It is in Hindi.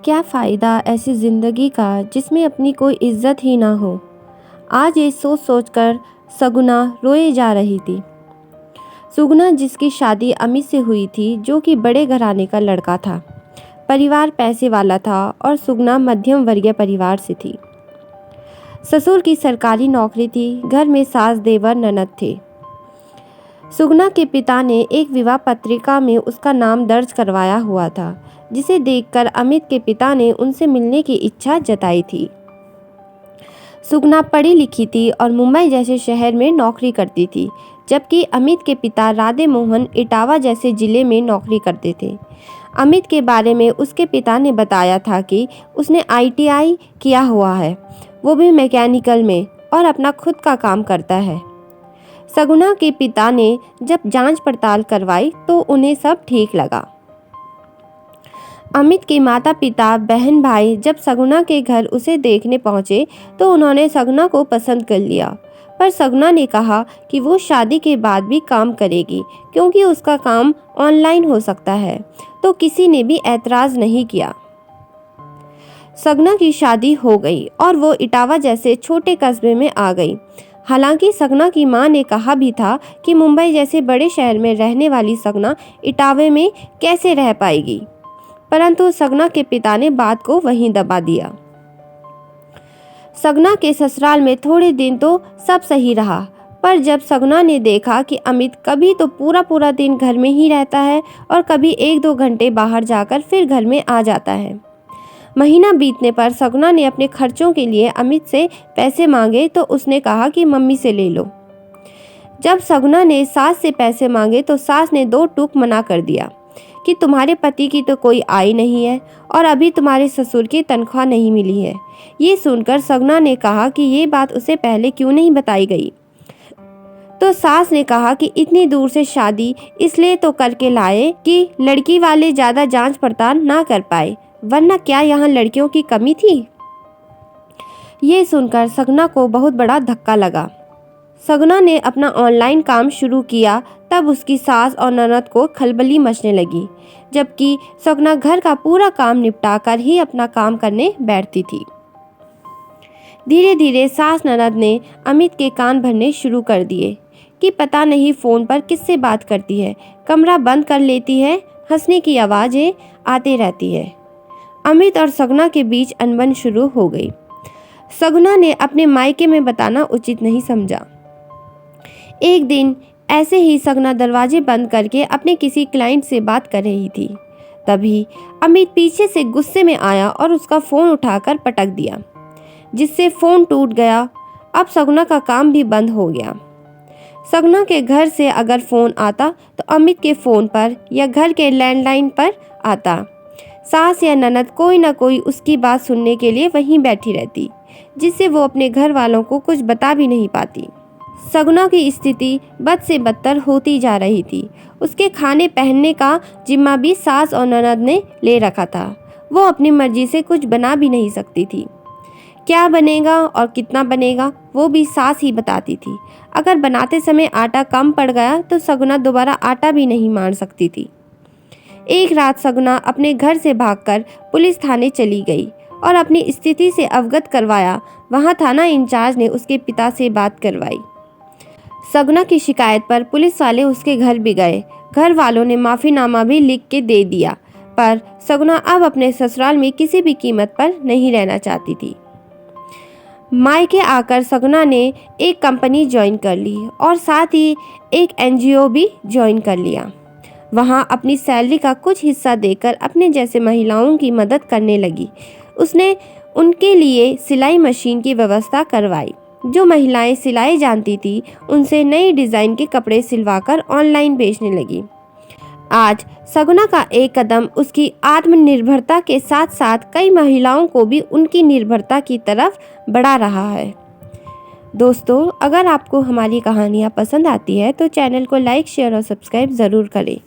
क्या फ़ायदा ऐसी ज़िंदगी का जिसमें अपनी कोई इज्जत ही ना हो। आज ये सोच सोच कर सगुना रोए जा रही थी। सुगना जिसकी शादी अमित से हुई थी, जो कि बड़े घराने का लड़का था। परिवार पैसे वाला था और सुगना मध्यम वर्गीय परिवार से थी। ससुर की सरकारी नौकरी थी। घर में सास देवर ननद थे। सुगना के पिता ने एक विवाह पत्रिका में उसका नाम दर्ज करवाया हुआ था, जिसे देखकर अमित के पिता ने उनसे मिलने की इच्छा जताई थी। सुगना पढ़ी लिखी थी और मुंबई जैसे शहर में नौकरी करती थी, जबकि अमित के पिता राधे मोहन इटावा जैसे ज़िले में नौकरी करते थे। अमित के बारे में उसके पिता ने बताया था कि उसने ITI किया हुआ है, वो भी मैकेनिकल में, और अपना खुद का काम करता है। सगुना के पिता ने जब जांच पड़ताल करवाई तो उन्हें सब ठीक लगा। अमित के माता पिता बहन भाई जब सगुना के घर उसे देखने पहुंचे तो उन्होंने सगुना को पसंद कर लिया, पर सगुना ने कहा कि वो शादी के बाद भी काम करेगी क्योंकि उसका काम ऑनलाइन हो सकता है, तो किसी ने भी ऐतराज़ नहीं किया। सगुना की शादी हो गई और वो इटावा जैसे छोटे कस्बे में आ गई। हालांकि सगुना की मां ने कहा भी था कि मुंबई जैसे बड़े शहर में रहने वाली सगुना इटावे में कैसे रह पाएगी, परंतु सगुना के पिता ने बात को वहीं दबा दिया। सगुना के ससुराल में थोड़े दिन तो सब सही रहा, पर जब सगुना ने देखा कि अमित कभी तो पूरा पूरा दिन घर में ही रहता है और कभी 1-2 घंटे बाहर जाकर फिर घर में आ जाता है। महीना बीतने पर सगुना ने अपने खर्चों के लिए अमित से पैसे मांगे तो उसने कहा कि मम्मी से ले लो। जब सगुना ने सास से पैसे मांगे तो सास ने 2 टूक मना कर दिया कि तुम्हारे पति की तो कोई आय नहीं है और अभी तुम्हारे ससुर की तनख्वाह नहीं मिली है। ये सुनकर सगुना ने कहा कि ये बात उसे पहले क्यों नहीं बताई गई। तो सास ने कहा कि इतनी दूर से शादी इसलिए तो करके लाए कि लड़की वाले ज़्यादा जांच पड़ताल ना कर पाए, वरना क्या यहाँ लड़कियों की कमी थी। ये सुनकर सगुना को बहुत बड़ा धक्का लगा। सगुना ने अपना ऑनलाइन काम शुरू किया तब उसकी सास और ननद को खलबली मचने लगी, जबकि सगुना घर का पूरा काम निपटाकर ही अपना काम करने बैठती थी। धीरे धीरे सास ननद ने अमित के कान भरने शुरू कर दिए कि पता नहीं फ़ोन पर किससे बात करती है, कमरा बंद कर लेती है, हंसने की आवाज़ें आती रहती है। अमित और सगुना के अनबन अनबन शुरू हो गई। सगुना ने अपने मायके में बताना उचित नहीं समझा। एक दिन ऐसे ही सगुना दरवाजे बंद करके अपने किसी क्लाइंट से बात कर रही थी। तभी अमित पीछे से गुस्से में आया और उसका फ़ोन उठाकर पटक दिया, जिससे फ़ोन टूट गया। अब सगुना का काम भी बंद हो गया। सगुना के घर से अगर फ़ोन आता तो अमित के फ़ोन पर या घर के लैंडलाइन पर आता। सास या ननद कोई ना कोई उसकी बात सुनने के लिए वहीं बैठी रहती, जिससे वो अपने घर वालों को कुछ बता भी नहीं पाती। सगुना की स्थिति बद से बदतर होती जा रही थी। उसके खाने पहनने का जिम्मा भी सास और ननद ने ले रखा था। वो अपनी मर्जी से कुछ बना भी नहीं सकती थी। क्या बनेगा और कितना बनेगा वो भी सास ही बताती थी। अगर बनाते समय आटा कम पड़ गया तो सगुना दोबारा आटा भी नहीं मान सकती थी। एक रात सगुना अपने घर से भागकर पुलिस थाने चली गई और अपनी स्थिति से अवगत करवाया। वहां थाना इंचार्ज ने उसके पिता से बात करवाई। सगुना की शिकायत पर पुलिस वाले उसके घर भी गए। घर वालों ने माफ़ीनामा भी लिख के दे दिया, पर सगुना अब अपने ससुराल में किसी भी कीमत पर नहीं रहना चाहती थी। मायके आकर सगुना ने एक कंपनी ज्वाइन कर ली और साथ ही एक NGO भी ज्वाइन कर लिया। वहाँ अपनी सैलरी का कुछ हिस्सा देकर अपने जैसे महिलाओं की मदद करने लगी। उसने उनके लिए सिलाई मशीन की व्यवस्था करवाई। जो महिलाएं सिलाई जानती थी उनसे नई डिज़ाइन के कपड़े सिलवाकर ऑनलाइन बेचने लगी। आज सगुना का एक कदम उसकी आत्मनिर्भरता के साथ साथ कई महिलाओं को भी उनकी निर्भरता की तरफ बढ़ा रहा है। दोस्तों, अगर आपको हमारी कहानियाँ पसंद आती है तो चैनल को लाइक, शेयर और सब्सक्राइब ज़रूर करें।